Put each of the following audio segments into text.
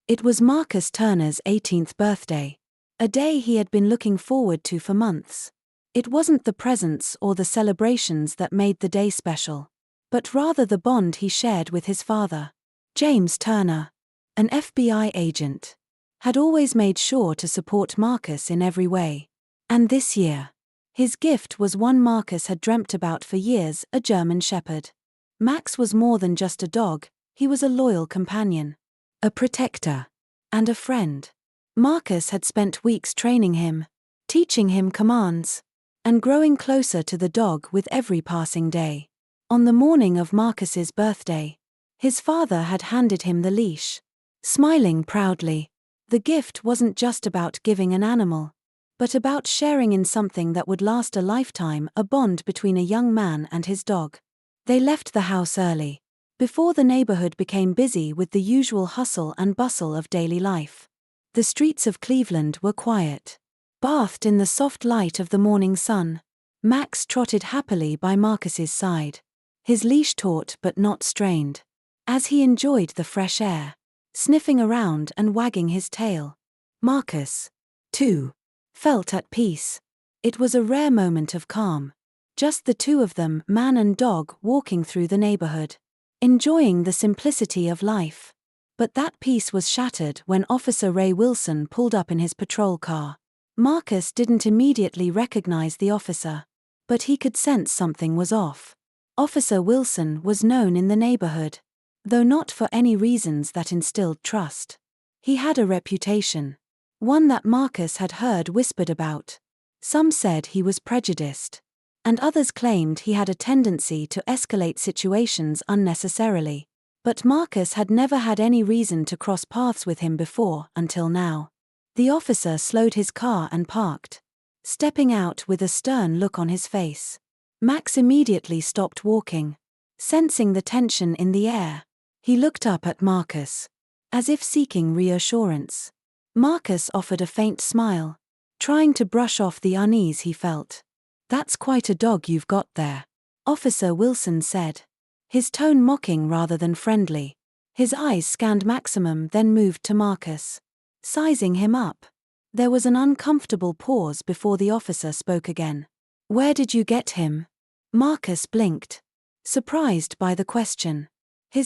It was Marcus Turner's 18th birthday. A day he had been looking forward to for months. It wasn't the presents or the celebrations that made the day special, but rather the bond he shared with his father. James Turner, an FBI agent, had always made sure to support Marcus in every way. And this year, his gift was one Marcus had dreamt about for years, a German Shepherd. Max was more than just a dog, he was a loyal companion, a protector, and a friend. Marcus had spent weeks training him, teaching him commands, and growing closer to the dog with every passing day. On the morning of Marcus's birthday, his father had handed him the leash. Smiling proudly, the gift wasn't just about giving an animal, but about sharing in something that would last a lifetime, a bond between a young man and his dog. They left the house early, before the neighborhood became busy with the usual hustle and bustle of daily life. The streets of Cleveland were quiet. Bathed in the soft light of the morning sun, Max trotted happily by Marcus's side, his leash taut but not strained. As he enjoyed the fresh air, sniffing around and wagging his tail, Marcus, too, felt at peace. It was a rare moment of calm. Just the two of them, man and dog, walking through the neighborhood, enjoying the simplicity of life. But that peace was shattered when Officer Ray Wilson pulled up in his patrol car. Marcus didn't immediately recognize the officer, but he could sense something was off. Officer Wilson was known in the neighborhood, though not for any reasons that instilled trust. He had a reputation, one that Marcus had heard whispered about. Some said he was prejudiced, and others claimed he had a tendency to escalate situations unnecessarily. But Marcus had never had any reason to cross paths with him before, until now. The officer slowed his car and parked, stepping out with a stern look on his face. Max immediately stopped walking, sensing the tension in the air. He looked up at Marcus, as if seeking reassurance. Marcus offered a faint smile, trying to brush off the unease he felt. "That's quite a dog you've got there," Officer Wilson said, his tone mocking rather than friendly. His eyes scanned Maximum, then moved to Marcus, sizing him up. There was an uncomfortable pause before the officer spoke again. "Where did you get him?" Marcus blinked, surprised by the question.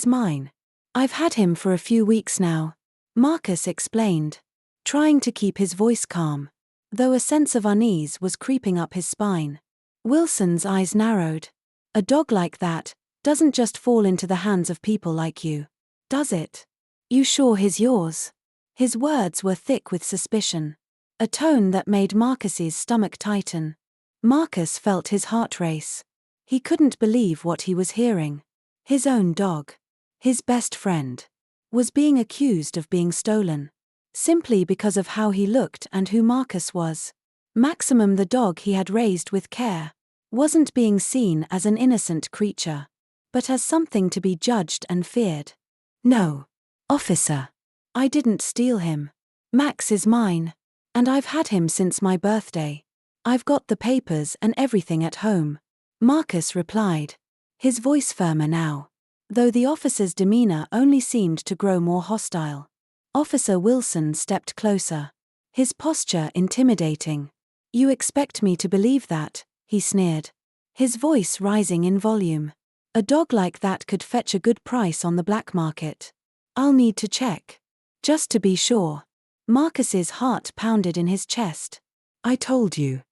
"Mine. I've had him for a few weeks now," Marcus explained, trying to keep his voice calm, though a sense of unease was creeping up his spine. Wilson's eyes narrowed. "A dog like that doesn't just fall into the hands of people like you, does it? You sure he's yours?" His words were thick with suspicion, a tone that made Marcus's stomach tighten. Marcus felt his heart race. He couldn't believe what he was hearing. His own dog, his best friend, was being accused of being stolen, simply because of how he looked and who Marcus was. Maximum, the dog he had raised with care, wasn't being seen as an innocent creature, but as something to be judged and feared. "No, officer. I didn't steal him. Max is mine, and I've had him since my birthday. I've got the papers and everything at home," Marcus replied, his voice firmer now, though the officer's demeanor only seemed to grow more hostile. Officer Wilson stepped closer, his posture intimidating. "You expect me to believe that?" he sneered, his voice rising in volume. "A dog like that could fetch a good price on the black market. I'll need to check, just to be sure." Marcus's heart pounded in his chest. "I told you.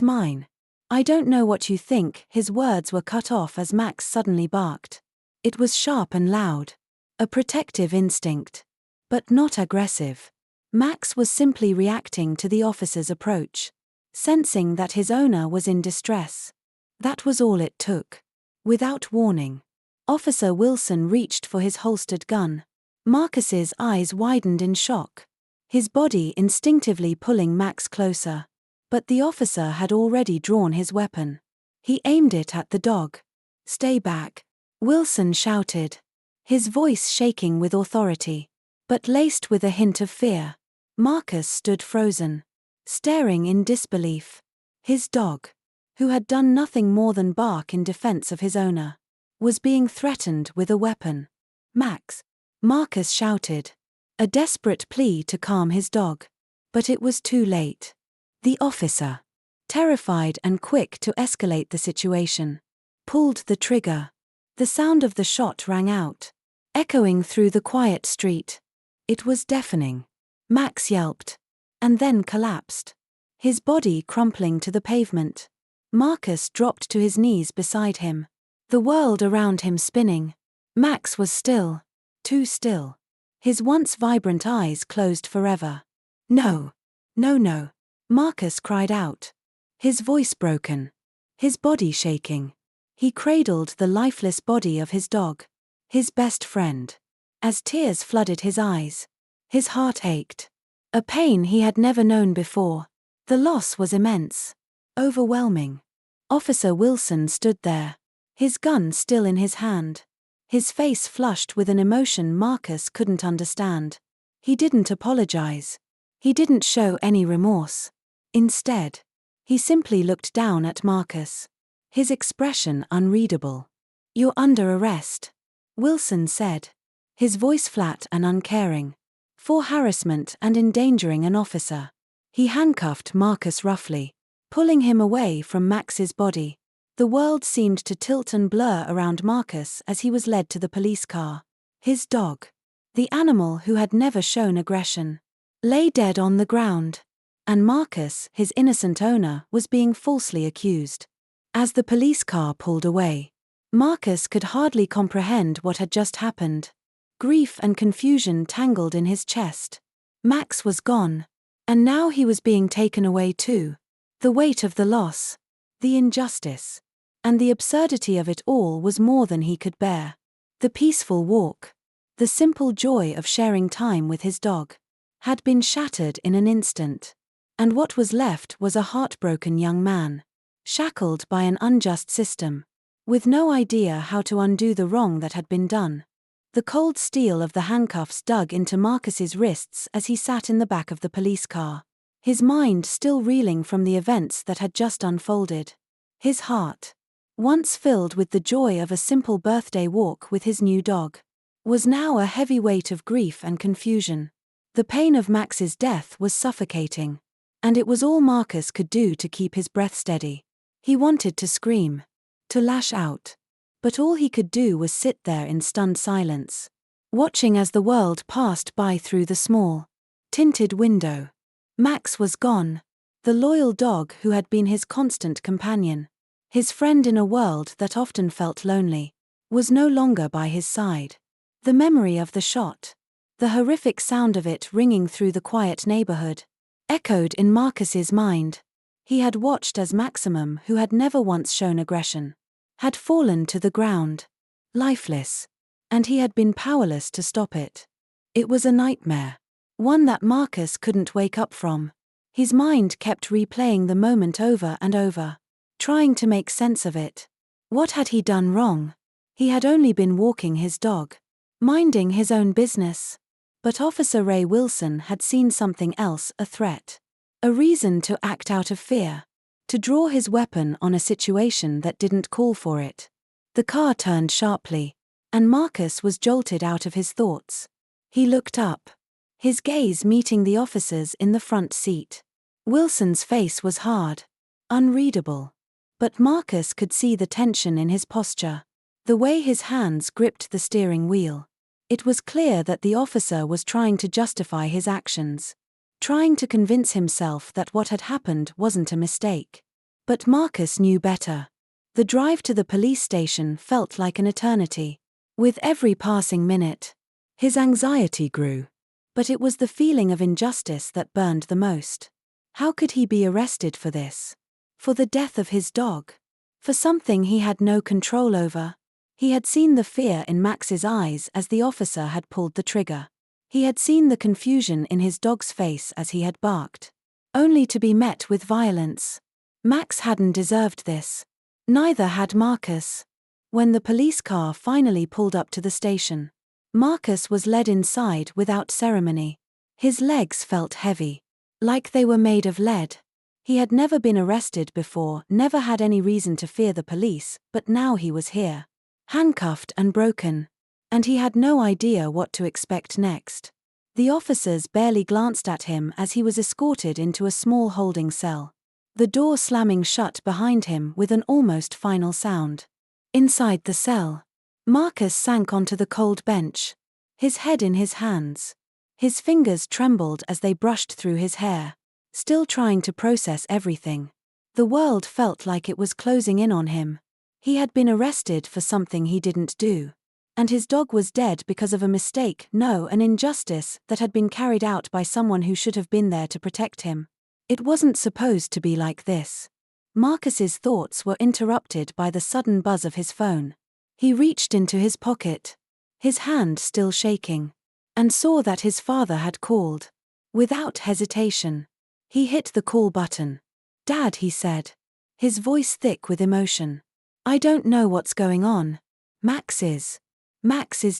Mine. I don't know what you think." His words were cut off as Max suddenly barked. It was sharp and loud, a protective instinct, but not aggressive. Max was simply reacting to the officer's approach, sensing that his owner was in distress. That was all it took. Without warning, Officer Wilson reached for his holstered gun. Marcus's eyes widened in shock, his body instinctively pulling Max closer. But the officer had already drawn his weapon. He aimed it at the dog. "Stay back," Wilson shouted, his voice shaking with authority, but laced with a hint of fear. Marcus stood frozen, staring in disbelief. His dog, who had done nothing more than bark in defense of his owner, was being threatened with a weapon. "Max!" Marcus shouted, A desperate plea to calm his dog. But it was too late. The officer, terrified and quick to escalate the situation, pulled the trigger. The sound of the shot rang out, echoing through the quiet street. It was deafening. Max yelped, and then collapsed, his body crumpling to the pavement. Marcus dropped to his knees beside him, the world around him spinning. Max was still, too still. His once vibrant eyes closed forever. No, no, no, Marcus cried out, his voice broken, his body shaking. He cradled the lifeless body of his dog, his best friend. As tears flooded his eyes, his heart ached. A pain he had never known before. The loss was immense, overwhelming. Officer Wilson stood there, his gun still in his hand, his face flushed with an emotion Marcus couldn't understand. He didn't apologize. He didn't show any remorse. Instead, he simply looked down at Marcus, his expression unreadable. "You're under arrest," Wilson said, his voice flat and uncaring, "for harassment and endangering an officer." He handcuffed Marcus roughly, pulling him away from Max's body. The world seemed to tilt and blur around Marcus as he was led to the police car. His dog, the animal who had never shown aggression, lay dead on the ground. And Marcus, his innocent owner, was being falsely accused. As the police car pulled away, Marcus could hardly comprehend what had just happened. Grief and confusion tangled in his chest. Max was gone, and now he was being taken away too. The weight of the loss, the injustice, and the absurdity of it all was more than he could bear. The peaceful walk, the simple joy of sharing time with his dog, had been shattered in an instant. And what was left was a heartbroken young man, shackled by an unjust system, with no idea how to undo the wrong that had been done. The cold steel of the handcuffs dug into Marcus's wrists as he sat in the back of the police car, his mind still reeling from the events that had just unfolded. His heart, once filled with the joy of a simple birthday walk with his new dog, was now a heavy weight of grief and confusion. The pain of Max's death was suffocating, and it was all Marcus could do to keep his breath steady. He wanted to scream, to lash out, but all he could do was sit there in stunned silence, watching as the world passed by through the small, tinted window. Max was gone, the loyal dog who had been his constant companion, his friend in a world that often felt lonely, was no longer by his side. The memory of the shot, the horrific sound of it ringing through the quiet neighborhood, echoed in Marcus's mind. He had watched as Maximum, who had never once shown aggression, had fallen to the ground, lifeless, and he had been powerless to stop it. It was a nightmare, one that Marcus couldn't wake up from. His mind kept replaying the moment over and over, trying to make sense of it. What had he done wrong? He had only been walking his dog, minding his own business. But Officer Ray Wilson had seen something else, a threat. A reason to act out of fear. To draw his weapon on a situation that didn't call for it. The car turned sharply, and Marcus was jolted out of his thoughts. He looked up, his gaze meeting the officer's in the front seat. Wilson's face was hard, unreadable. But Marcus could see the tension in his posture, the way his hands gripped the steering wheel. It was clear that the officer was trying to justify his actions, trying to convince himself that what had happened wasn't a mistake. But Marcus knew better. The drive to the police station felt like an eternity. With every passing minute, his anxiety grew. But it was the feeling of injustice that burned the most. How could he be arrested for this? For the death of his dog? For something he had no control over? He had seen the fear in Max's eyes as the officer had pulled the trigger. He had seen the confusion in his dog's face as he had barked, only to be met with violence. Max hadn't deserved this. Neither had Marcus. When the police car finally pulled up to the station, Marcus was led inside without ceremony. His legs felt heavy, like they were made of lead. He had never been arrested before, never had any reason to fear the police, but now he was here, handcuffed and broken, and he had no idea what to expect next. The officers barely glanced at him as he was escorted into a small holding cell, the door slamming shut behind him with an almost final sound. Inside the cell, Marcus sank onto the cold bench, his head in his hands. His fingers trembled as they brushed through his hair, still trying to process everything. The world felt like it was closing in on him. He had been arrested for something he didn't do. And his dog was dead because of a mistake, no, an injustice that had been carried out by someone who should have been there to protect him. It wasn't supposed to be like this. Marcus's thoughts were interrupted by the sudden buzz of his phone. He reached into his pocket, his hand still shaking, and saw that his father had called. Without hesitation, he hit the call button. "Dad," he said, his voice thick with emotion. "I don't know what's going on. Max is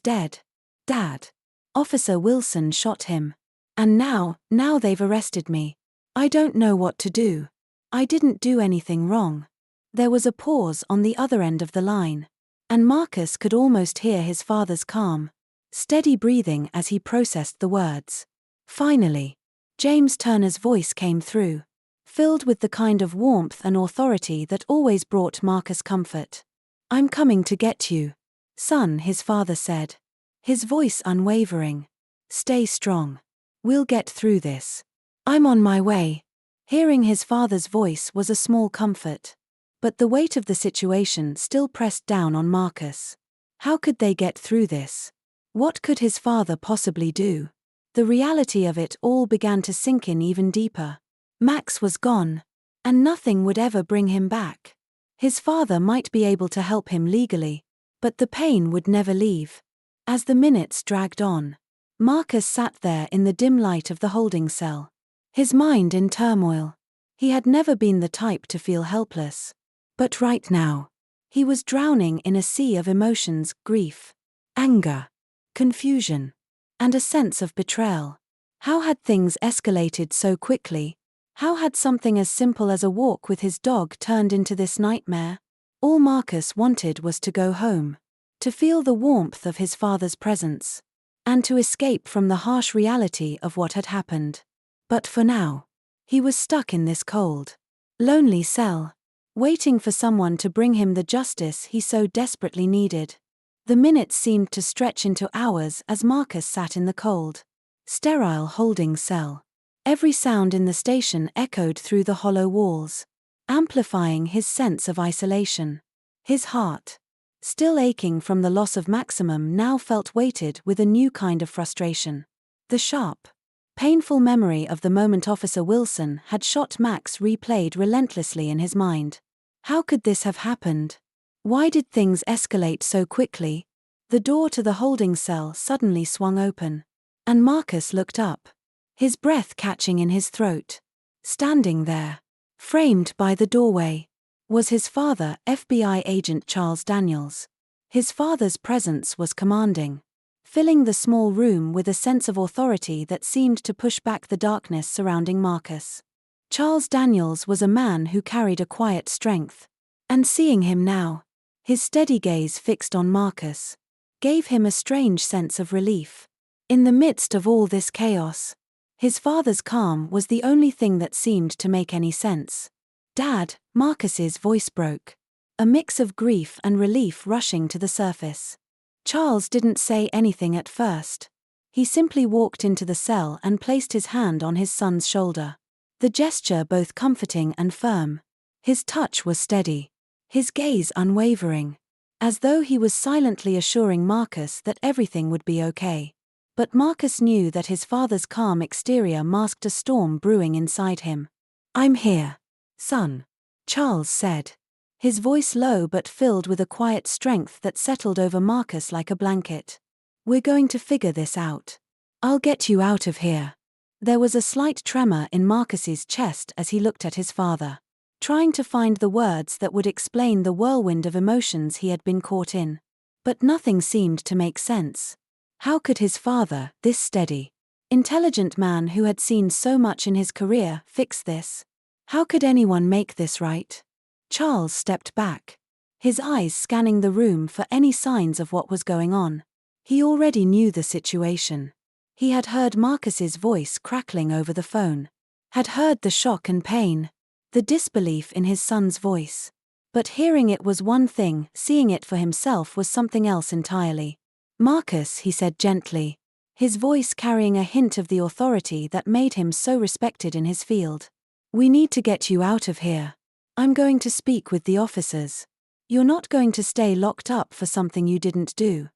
dead. Dad. Officer Wilson shot him. And now they've arrested me. I don't know what to do. I didn't do anything wrong." There was a pause on the other end of the line, and Marcus could almost hear his father's calm, steady breathing as he processed the words. Finally, James Turner's voice came through, filled with the kind of warmth and authority that always brought Marcus comfort. "I'm coming to get you, son," his father said, his voice unwavering. "Stay strong. We'll get through this. I'm on my way." Hearing his father's voice was a small comfort, but the weight of the situation still pressed down on Marcus. How could they get through this? What could his father possibly do? The reality of it all began to sink in even deeper. Max was gone, and nothing would ever bring him back. His father might be able to help him legally, but the pain would never leave. As the minutes dragged on, Marcus sat there in the dim light of the holding cell, his mind in turmoil. He had never been the type to feel helpless. But right now, he was drowning in a sea of emotions: grief, anger, confusion, and a sense of betrayal. How had things escalated so quickly? How had something as simple as a walk with his dog turned into this nightmare? All Marcus wanted was to go home, to feel the warmth of his father's presence, and to escape from the harsh reality of what had happened. But for now, he was stuck in this cold, lonely cell, waiting for someone to bring him the justice he so desperately needed. The minutes seemed to stretch into hours as Marcus sat in the cold, sterile holding cell. Every sound in the station echoed through the hollow walls, amplifying his sense of isolation. His heart, still aching from the loss of Maximum, now felt weighted with a new kind of frustration. The sharp, painful memory of the moment Officer Wilson had shot Max replayed relentlessly in his mind. How could this have happened? Why did things escalate so quickly? The door to the holding cell suddenly swung open, and Marcus looked up, his breath catching in his throat. Standing there, framed by the doorway, was his father, FBI agent Charles Daniels. His father's presence was commanding, filling the small room with a sense of authority that seemed to push back the darkness surrounding Marcus. Charles Daniels was a man who carried a quiet strength, and seeing him now, his steady gaze fixed on Marcus, gave him a strange sense of relief. In the midst of all this chaos, his father's calm was the only thing that seemed to make any sense. "Dad," Marcus's voice broke, a mix of grief and relief rushing to the surface. Charles didn't say anything at first. He simply walked into the cell and placed his hand on his son's shoulder, the gesture both comforting and firm. His touch was steady, his gaze unwavering, as though he was silently assuring Marcus that everything would be okay. But Marcus knew that his father's calm exterior masked a storm brewing inside him. "I'm here, son," Charles said, his voice low but filled with a quiet strength that settled over Marcus like a blanket. "We're going to figure this out. I'll get you out of here." There was a slight tremor in Marcus's chest as he looked at his father, trying to find the words that would explain the whirlwind of emotions he had been caught in. But nothing seemed to make sense. How could his father, this steady, intelligent man who had seen so much in his career, fix this? How could anyone make this right? Charles stepped back, his eyes scanning the room for any signs of what was going on. He already knew the situation. He had heard Marcus's voice crackling over the phone. Had heard the shock and pain, the disbelief in his son's voice. But hearing it was one thing, seeing it for himself was something else entirely. "Marcus," he said gently, his voice carrying a hint of the authority that made him so respected in his field. "We need to get you out of here. I'm going to speak with the officers. You're not going to stay locked up for something you didn't do."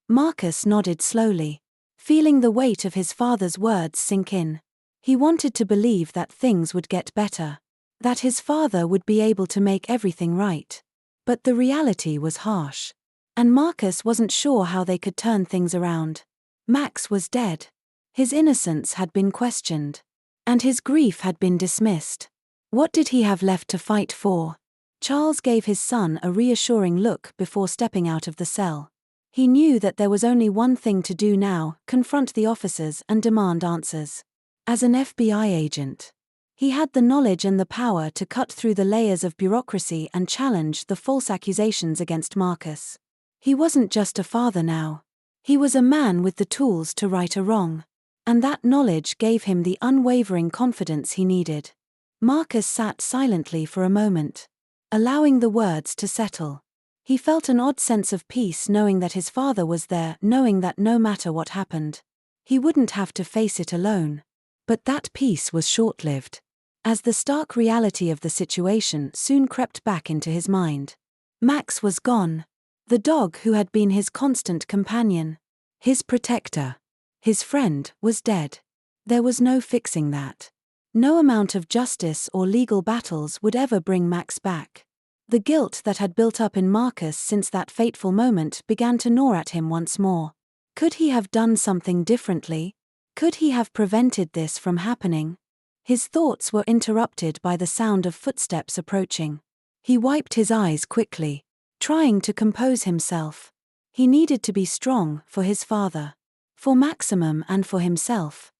Marcus nodded slowly, feeling the weight of his father's words sink in. He wanted to believe that things would get better, that his father would be able to make everything right. But the reality was harsh. And Marcus wasn't sure how they could turn things around. Max was dead. His innocence had been questioned. And his grief had been dismissed. What did he have left to fight for? Charles gave his son a reassuring look before stepping out of the cell. He knew that there was only one thing to do now: confront the officers and demand answers. As an FBI agent, he had the knowledge and the power to cut through the layers of bureaucracy and challenge the false accusations against Marcus. He wasn't just a father now. He was a man with the tools to right a wrong. And that knowledge gave him the unwavering confidence he needed. Marcus sat silently for a moment, allowing the words to settle. He felt an odd sense of peace knowing that his father was there, knowing that no matter what happened, he wouldn't have to face it alone. But that peace was short-lived, as the stark reality of the situation soon crept back into his mind. Max was gone. The dog who had been his constant companion, his protector, his friend, was dead. There was no fixing that. No amount of justice or legal battles would ever bring Max back. The guilt that had built up in Marcus since that fateful moment began to gnaw at him once more. Could he have done something differently? Could he have prevented this from happening? His thoughts were interrupted by the sound of footsteps approaching. He wiped his eyes quickly, trying to compose himself. He needed to be strong for his father, for Maximum, and for himself.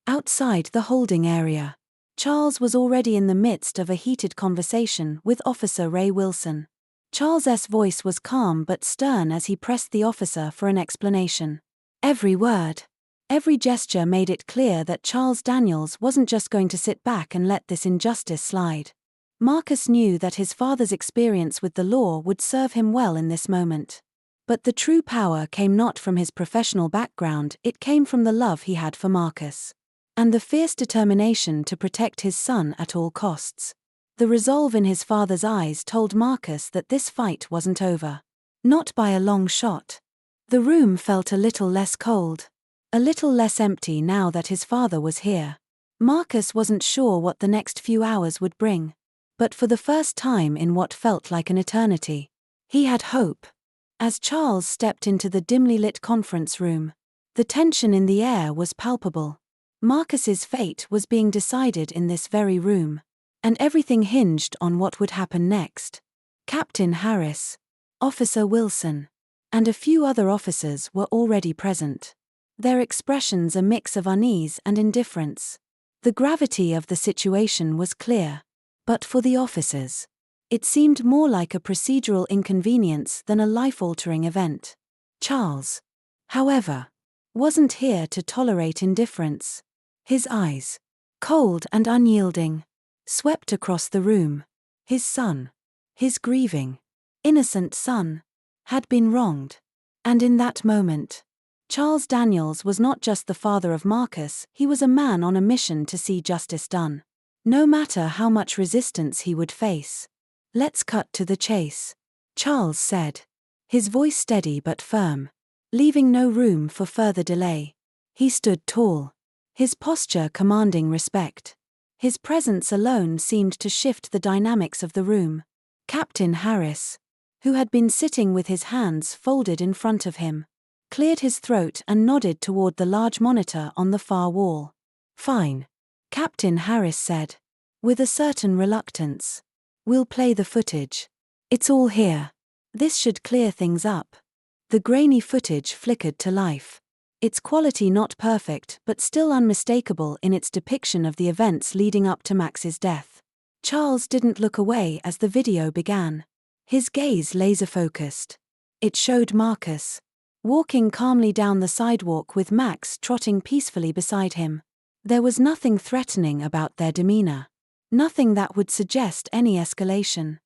Outside the holding area, Charles was already in the midst of a heated conversation with Officer Ray Wilson. Charles's voice was calm but stern as he pressed the officer for an explanation. Every word, every gesture made it clear that Charles Daniels wasn't just going to sit back and let this injustice slide. Marcus knew that his father's experience with the law would serve him well in this moment. But the true power came not from his professional background, it came from the love he had for Marcus. And the fierce determination to protect his son at all costs. The resolve in his father's eyes told Marcus that this fight wasn't over. Not by a long shot. The room felt a little less cold. A little less empty now that his father was here. Marcus wasn't sure what the next few hours would bring. But for the first time in what felt like an eternity, he had hope. As Charles stepped into the dimly lit conference room, the tension in the air was palpable. Marcus's fate was being decided in this very room, and everything hinged on what would happen next. Captain Harris, Officer Wilson, and a few other officers were already present. Their expressions a mix of unease and indifference. The gravity of the situation was clear. But for the officers, it seemed more like a procedural inconvenience than a life-altering event. Charles, however, wasn't here to tolerate indifference. His eyes, cold and unyielding, swept across the room. His son, his grieving, innocent son, had been wronged. And in that moment, Charles Daniels was not just the father of Marcus, he was a man on a mission to see justice done. No matter how much resistance he would face. "Let's cut to the chase," Charles said, his voice steady but firm, leaving no room for further delay. He stood tall, his posture commanding respect. His presence alone seemed to shift the dynamics of the room. Captain Harris, who had been sitting with his hands folded in front of him, cleared his throat and nodded toward the large monitor on the far wall. "Fine," Captain Harris said, with a certain reluctance. "We'll play the footage. It's all here. This should clear things up." The grainy footage flickered to life. Its quality not perfect but still unmistakable in its depiction of the events leading up to Max's death. Charles didn't look away as the video began. His gaze laser-focused. It showed Marcus, walking calmly down the sidewalk with Max trotting peacefully beside him. There was nothing threatening about their demeanor. Nothing that would suggest any escalation.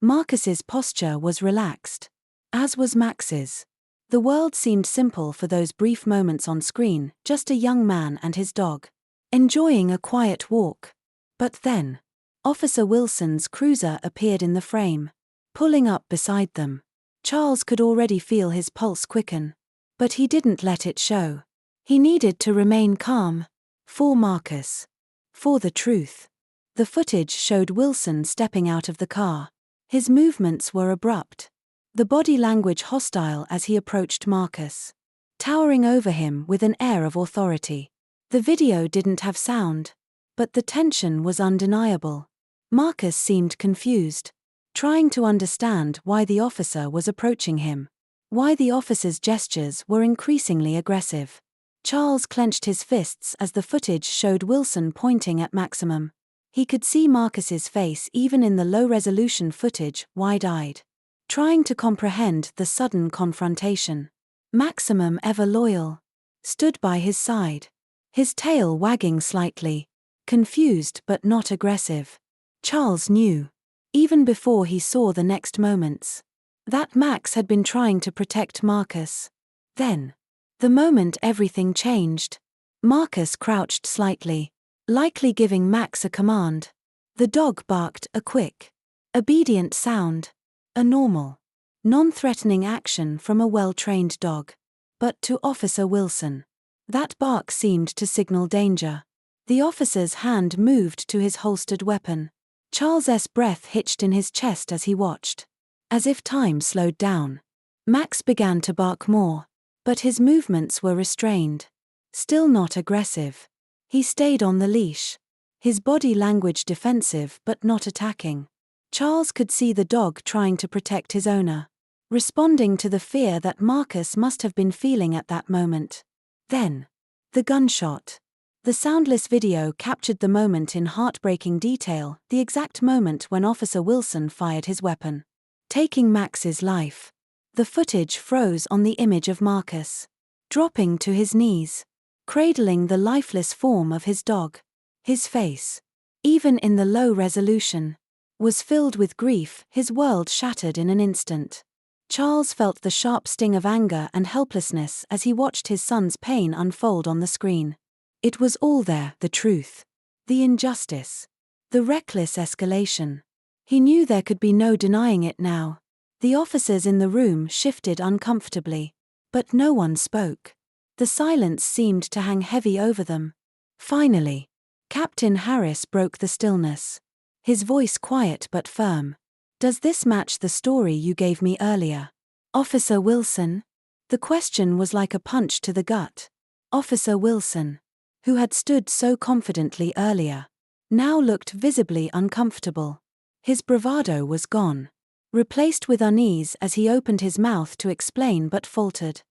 Marcus's posture was relaxed. As was Max's. The world seemed simple for those brief moments on screen, just a young man and his dog, enjoying a quiet walk. But then, Officer Wilson's cruiser appeared in the frame, pulling up beside them. Charles could already feel his pulse quicken. But he didn't let it show. He needed to remain calm. For Marcus. For the truth. The footage showed Wilson stepping out of the car. His movements were abrupt. The body language hostile as he approached Marcus, towering over him with an air of authority. The video didn't have sound, but the tension was undeniable. Marcus seemed confused, trying to understand why the officer was approaching him, why the officer's gestures were increasingly aggressive. Charles clenched his fists as the footage showed Wilson pointing at Maximum. He could see Marcus's face even in the low-resolution footage, wide-eyed, trying to comprehend the sudden confrontation. Maximum, ever loyal, stood by his side, his tail wagging slightly, confused but not aggressive. Charles knew, even before he saw the next moments, that Max had been trying to protect Marcus. Then, the moment everything changed, Marcus crouched slightly, likely giving Max a command. The dog barked, a quick, obedient sound. A normal, non-threatening action from a well-trained dog. But to Officer Wilson, that bark seemed to signal danger. The officer's hand moved to his holstered weapon. Charles's breath hitched in his chest as he watched. As if time slowed down. Max began to bark more, but his movements were restrained. Still not aggressive. He stayed on the leash. His body language defensive but not attacking. Charles could see the dog trying to protect his owner, responding to the fear that Marcus must have been feeling at that moment. Then, the gunshot. The soundless video captured the moment in heartbreaking detail, the exact moment when Officer Wilson fired his weapon, taking Max's life. The footage froze on the image of Marcus, dropping to his knees, cradling the lifeless form of his dog. His face, even in the low resolution, was filled with grief, his world shattered in an instant. Charles felt the sharp sting of anger and helplessness as he watched his son's pain unfold on the screen. It was all there, the truth, the injustice, the reckless escalation. He knew there could be no denying it now. The officers in the room shifted uncomfortably, but no one spoke. The silence seemed to hang heavy over them. Finally, Captain Harris broke the stillness. His voice quiet but firm. "Does this match the story you gave me earlier, Officer Wilson?" The question was like a punch to the gut. Officer Wilson, who had stood so confidently earlier, now looked visibly uncomfortable. His bravado was gone, replaced with unease as he opened his mouth to explain but faltered.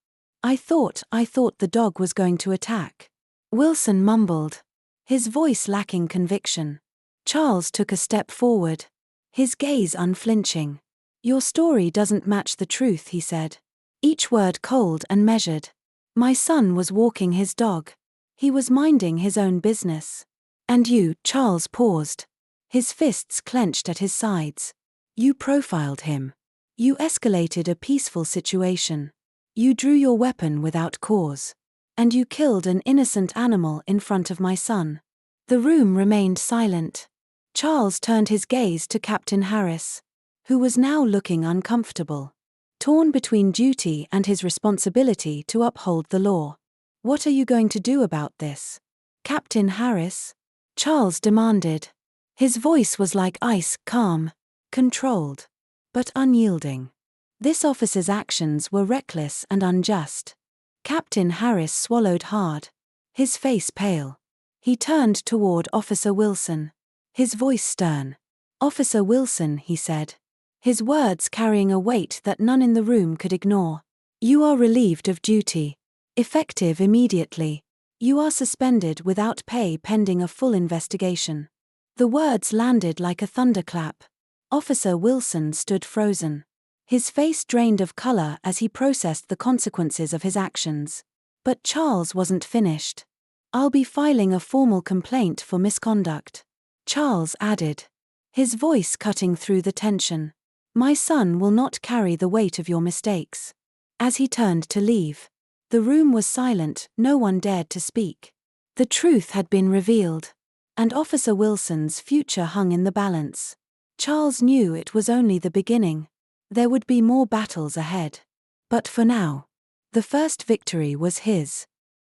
I thought the dog was going to attack," Wilson mumbled, his voice lacking conviction. Charles took a step forward, his gaze unflinching. "Your story doesn't match the truth," he said, each word cold and measured. "My son was walking his dog. He was minding his own business. And you," Charles paused, his fists clenched at his sides. "You profiled him. You escalated a peaceful situation. You drew your weapon without cause. And you killed an innocent animal in front of my son." The room remained silent. Charles turned his gaze to Captain Harris, who was now looking uncomfortable, torn between duty and his responsibility to uphold the law. "What are you going to do about this, Captain Harris?" Charles demanded. His voice was like ice, calm, controlled, but unyielding. This officer's actions were reckless and unjust. Captain Harris swallowed hard, his face pale. He turned toward Officer Wilson, his voice stern. "Officer Wilson," he said, his words carrying a weight that none in the room could ignore. "You are relieved of duty, effective immediately. You are suspended without pay pending a full investigation." The words landed like a thunderclap. Officer Wilson stood frozen. His face drained of color as he processed the consequences of his actions. But Charles wasn't finished. "I'll be filing a formal complaint for misconduct," Charles added, his voice cutting through the tension. "My son will not carry the weight of your mistakes." As he turned to leave, the room was silent, no one dared to speak. The truth had been revealed, and Officer Wilson's future hung in the balance. Charles knew it was only the beginning. There would be more battles ahead. But for now, the first victory was his.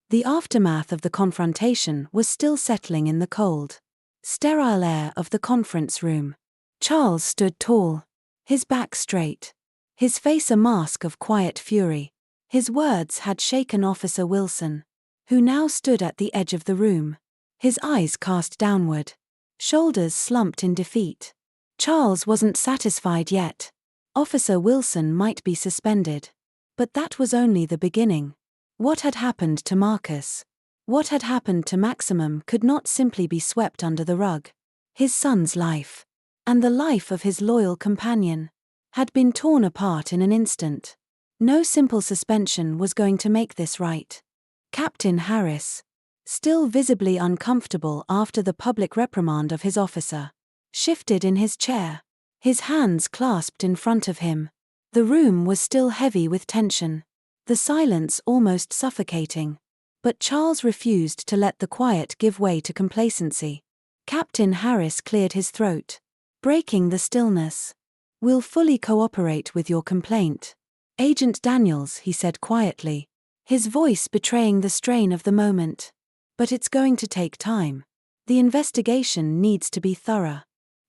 The aftermath of the confrontation was still settling in the cold, sterile air of the conference room. Charles stood tall, his back straight, his face a mask of quiet fury. His words had shaken Officer Wilson, who now stood at the edge of the room, his eyes cast downward, shoulders slumped in defeat. Charles wasn't satisfied yet. Officer Wilson might be suspended. But that was only the beginning. What had happened to Marcus? What had happened to Maximum could not simply be swept under the rug. His son's life, and the life of his loyal companion, had been torn apart in an instant. No simple suspension was going to make this right. Captain Harris, still visibly uncomfortable after the public reprimand of his officer, shifted in his chair, his hands clasped in front of him. The room was still heavy with tension, the silence almost suffocating. But Charles refused to let the quiet give way to complacency. Captain Harris cleared his throat, breaking the stillness. "We'll fully cooperate with your complaint, Agent Daniels," he said quietly, his voice betraying the strain of the moment. "But it's going to take time. The investigation needs to be thorough."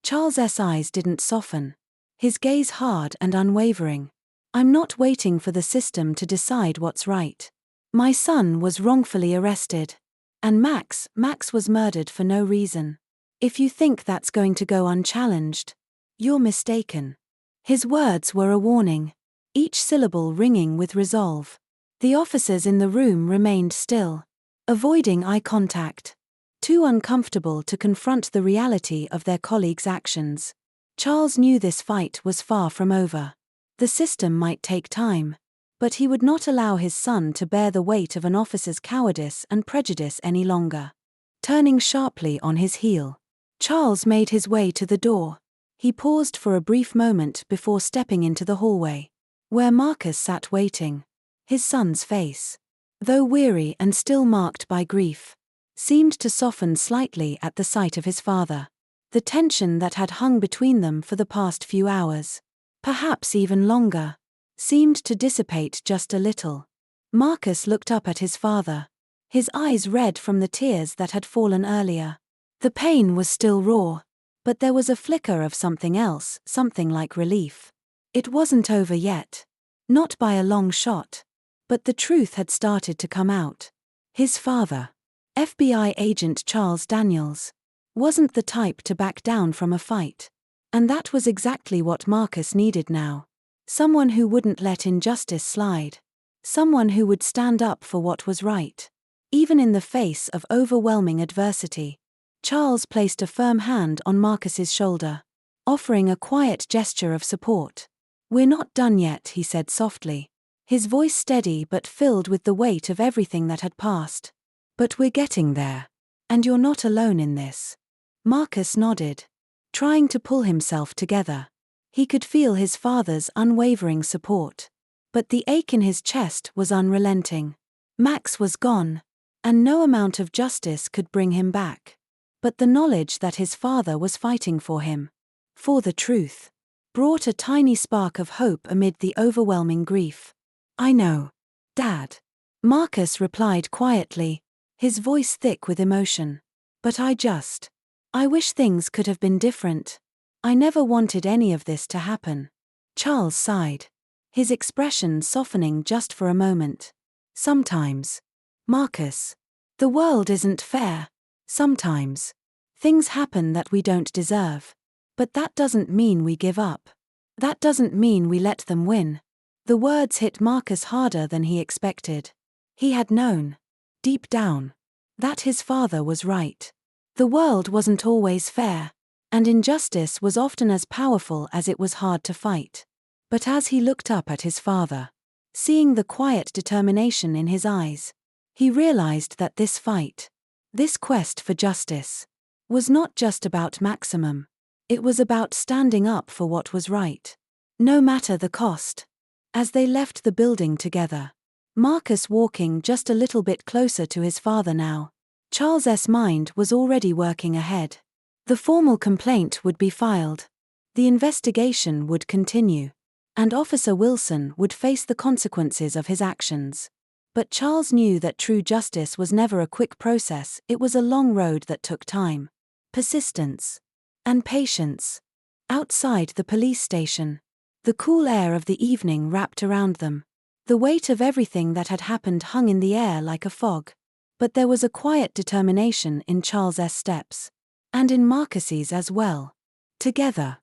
Charles's eyes didn't soften, his gaze hard and unwavering. "I'm not waiting for the system to decide what's right. My son was wrongfully arrested. And Max was murdered for no reason. If you think that's going to go unchallenged, you're mistaken." His words were a warning, each syllable ringing with resolve. The officers in the room remained still, avoiding eye contact, too uncomfortable to confront the reality of their colleagues' actions. Charles knew this fight was far from over. The system might take time, but he would not allow his son to bear the weight of an officer's cowardice and prejudice any longer. Turning sharply on his heel, Charles made his way to the door. He paused for a brief moment before stepping into the hallway, where Marcus sat waiting. His son's face, though weary and still marked by grief, seemed to soften slightly at the sight of his father. The tension that had hung between them for the past few hours, perhaps even longer, seemed to dissipate just a little. Marcus looked up at his father, his eyes red from the tears that had fallen earlier. The pain was still raw, but there was a flicker of something else, something like relief. It wasn't over yet. Not by a long shot. But the truth had started to come out. His father, FBI agent Charles Daniels, wasn't the type to back down from a fight. And that was exactly what Marcus needed now. Someone who wouldn't let injustice slide. Someone who would stand up for what was right, even in the face of overwhelming adversity. Charles placed a firm hand on Marcus's shoulder, offering a quiet gesture of support. "We're not done yet," he said softly, his voice steady but filled with the weight of everything that had passed. "But we're getting there. And you're not alone in this." Marcus nodded, trying to pull himself together. He could feel his father's unwavering support. But the ache in his chest was unrelenting. Max was gone, and no amount of justice could bring him back. But the knowledge that his father was fighting for him, for the truth, brought a tiny spark of hope amid the overwhelming grief. "I know, Dad," Marcus replied quietly, his voice thick with emotion. "But I wish things could have been different. I never wanted any of this to happen." Charles sighed, his expression softening just for a moment. "Sometimes, Marcus, the world isn't fair. Sometimes, things happen that we don't deserve. But that doesn't mean we give up. That doesn't mean we let them win." The words hit Marcus harder than he expected. He had known, deep down, that his father was right. The world wasn't always fair, and injustice was often as powerful as it was hard to fight. But as he looked up at his father, seeing the quiet determination in his eyes, he realized that this fight, this quest for justice, was not just about Maximum. It was about standing up for what was right, no matter the cost. As they left the building together, Marcus walking just a little bit closer to his father now, Charles's mind was already working ahead. The formal complaint would be filed. The investigation would continue. And Officer Wilson would face the consequences of his actions. But Charles knew that true justice was never a quick process, it was a long road that took time, persistence, and patience. Outside the police station, the cool air of the evening wrapped around them. The weight of everything that had happened hung in the air like a fog. But there was a quiet determination in Charles's steps. And in Marcus's as well. Together,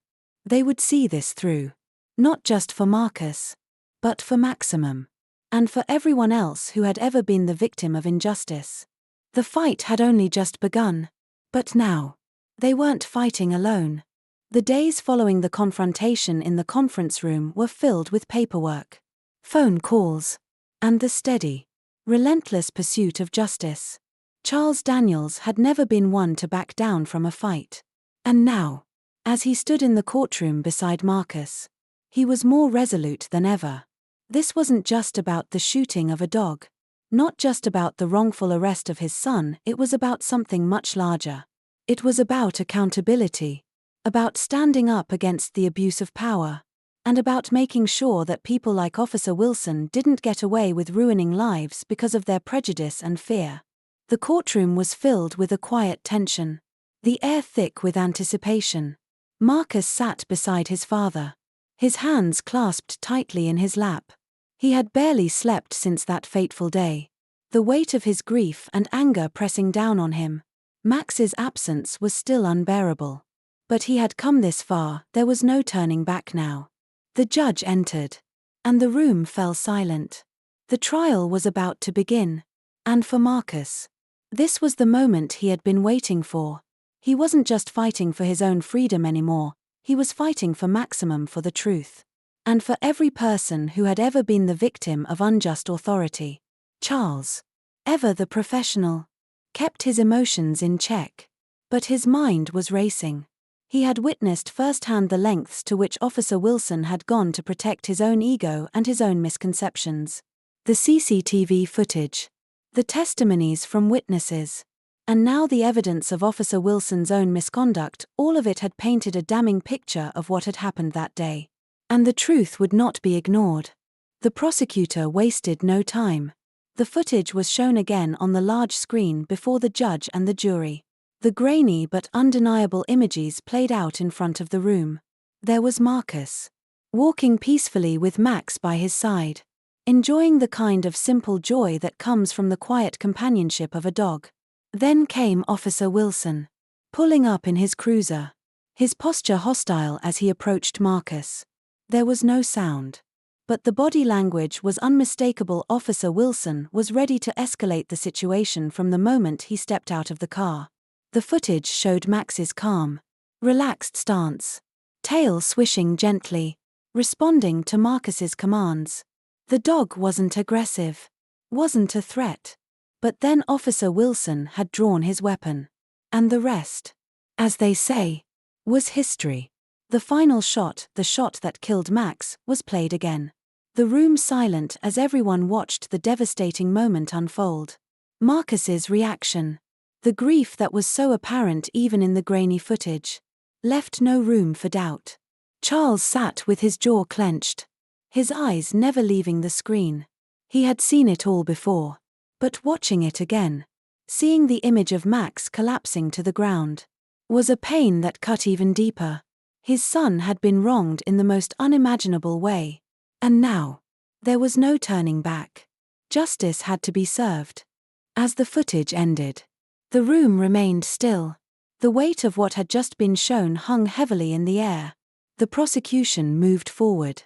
they would see this through. Not just for Marcus, but for Maximum. And for everyone else who had ever been the victim of injustice. The fight had only just begun. But now, they weren't fighting alone. The days following the confrontation in the conference room were filled with paperwork, phone calls, and the steady, relentless pursuit of justice. Charles Daniels had never been one to back down from a fight. And now, as he stood in the courtroom beside Marcus, he was more resolute than ever. This wasn't just about the shooting of a dog. Not just about the wrongful arrest of his son, it was about something much larger. It was about accountability. About standing up against the abuse of power. And about making sure that people like Officer Wilson didn't get away with ruining lives because of their prejudice and fear. The courtroom was filled with a quiet tension. The air thick with anticipation. Marcus sat beside his father. His hands clasped tightly in his lap. He had barely slept since that fateful day. The weight of his grief and anger pressing down on him. Max's absence was still unbearable. But he had come this far, there was no turning back now. The judge entered. And the room fell silent. The trial was about to begin. And for Marcus, this was the moment he had been waiting for. He wasn't just fighting for his own freedom anymore. He was fighting for Maximum, for the truth. And for every person who had ever been the victim of unjust authority. Charles, ever the professional, kept his emotions in check. But his mind was racing. He had witnessed firsthand the lengths to which Officer Wilson had gone to protect his own ego and his own misconceptions. The CCTV footage. The testimonies from witnesses. And now the evidence of Officer Wilson's own misconduct, all of it had painted a damning picture of what had happened that day. And the truth would not be ignored. The prosecutor wasted no time. The footage was shown again on the large screen before the judge and the jury. The grainy but undeniable images played out in front of the room. There was Marcus, walking peacefully with Max by his side, enjoying the kind of simple joy that comes from the quiet companionship of a dog. Then came Officer Wilson, pulling up in his cruiser, his posture hostile as he approached Marcus. There was no sound. But the body language was unmistakable. Officer Wilson was ready to escalate the situation from the moment he stepped out of the car. The footage showed Max's calm, relaxed stance, tail swishing gently, responding to Marcus's commands. The dog wasn't aggressive, wasn't a threat. But then Officer Wilson had drawn his weapon. And the rest, as they say, was history. The final shot, the shot that killed Max, was played again. The room silent as everyone watched the devastating moment unfold. Marcus's reaction, the grief that was so apparent even in the grainy footage, left no room for doubt. Charles sat with his jaw clenched, his eyes never leaving the screen. He had seen it all before. But watching it again, seeing the image of Max collapsing to the ground, was a pain that cut even deeper. His son had been wronged in the most unimaginable way. And now, there was no turning back. Justice had to be served. As the footage ended, the room remained still. The weight of what had just been shown hung heavily in the air. The prosecution moved forward,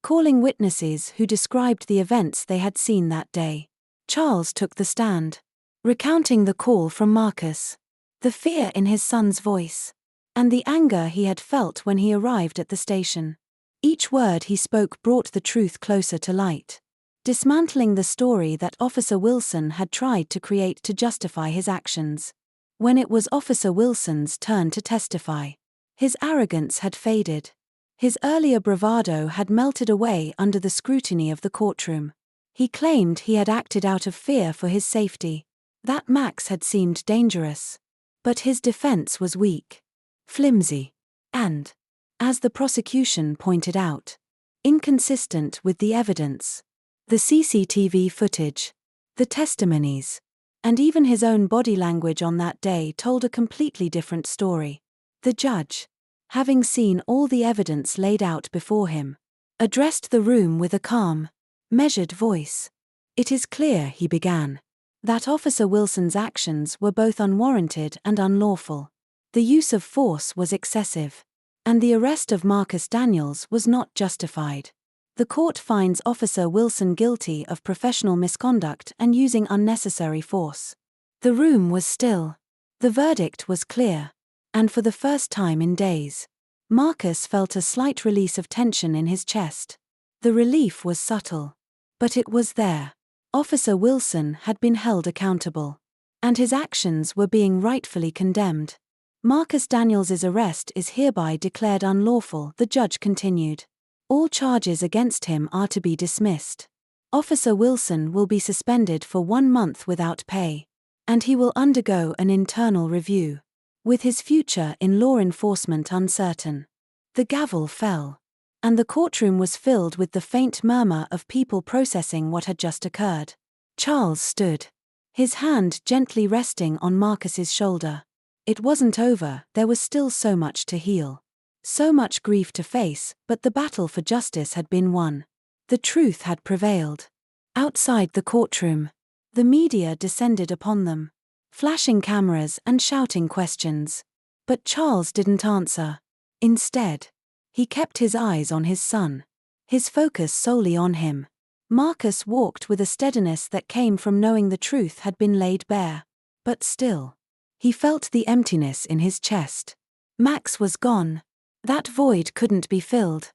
calling witnesses who described the events they had seen that day. Charles took the stand, recounting the call from Marcus, the fear in his son's voice, and the anger he had felt when he arrived at the station. Each word he spoke brought the truth closer to light, dismantling the story that Officer Wilson had tried to create to justify his actions. When it was Officer Wilson's turn to testify, his arrogance had faded. His earlier bravado had melted away under the scrutiny of the courtroom. He claimed he had acted out of fear for his safety, that Max had seemed dangerous. But his defense was weak, flimsy, and, as the prosecution pointed out, inconsistent with the evidence. The CCTV footage, the testimonies, and even his own body language on that day told a completely different story. The judge, having seen all the evidence laid out before him, addressed the room with a calm, measured voice. "It is clear," he began, "that Officer Wilson's actions were both unwarranted and unlawful. The use of force was excessive, and the arrest of Marcus Daniels was not justified. The court finds Officer Wilson guilty of professional misconduct and using unnecessary force." The room was still. The verdict was clear. And for the first time in days, Marcus felt a slight release of tension in his chest. The relief was subtle, but it was there. Officer Wilson had been held accountable, and his actions were being rightfully condemned. "Marcus Daniels's arrest is hereby declared unlawful," the judge continued. "All charges against him are to be dismissed. Officer Wilson will be suspended for 1 month without pay, and he will undergo an internal review, with his future in law enforcement uncertain." The gavel fell, and the courtroom was filled with the faint murmur of people processing what had just occurred. Charles stood, his hand gently resting on Marcus's shoulder. It wasn't over, there was still so much to heal, so much grief to face, but the battle for justice had been won. The truth had prevailed. Outside the courtroom, the media descended upon them, flashing cameras and shouting questions. But Charles didn't answer. Instead, he kept his eyes on his son, his focus solely on him. Marcus walked with a steadiness that came from knowing the truth had been laid bare. But still, he felt the emptiness in his chest. Max was gone. That void couldn't be filled.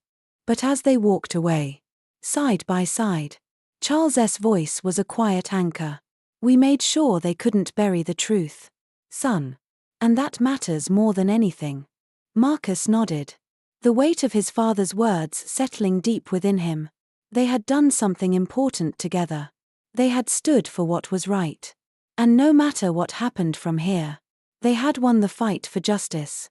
But as they walked away, side by side, Charles's voice was a quiet anchor. "We made sure they couldn't bury the truth, son. And that matters more than anything." Marcus nodded, the weight of his father's words settling deep within him. They had done something important together. They had stood for what was right. And no matter what happened from here, they had won the fight for justice.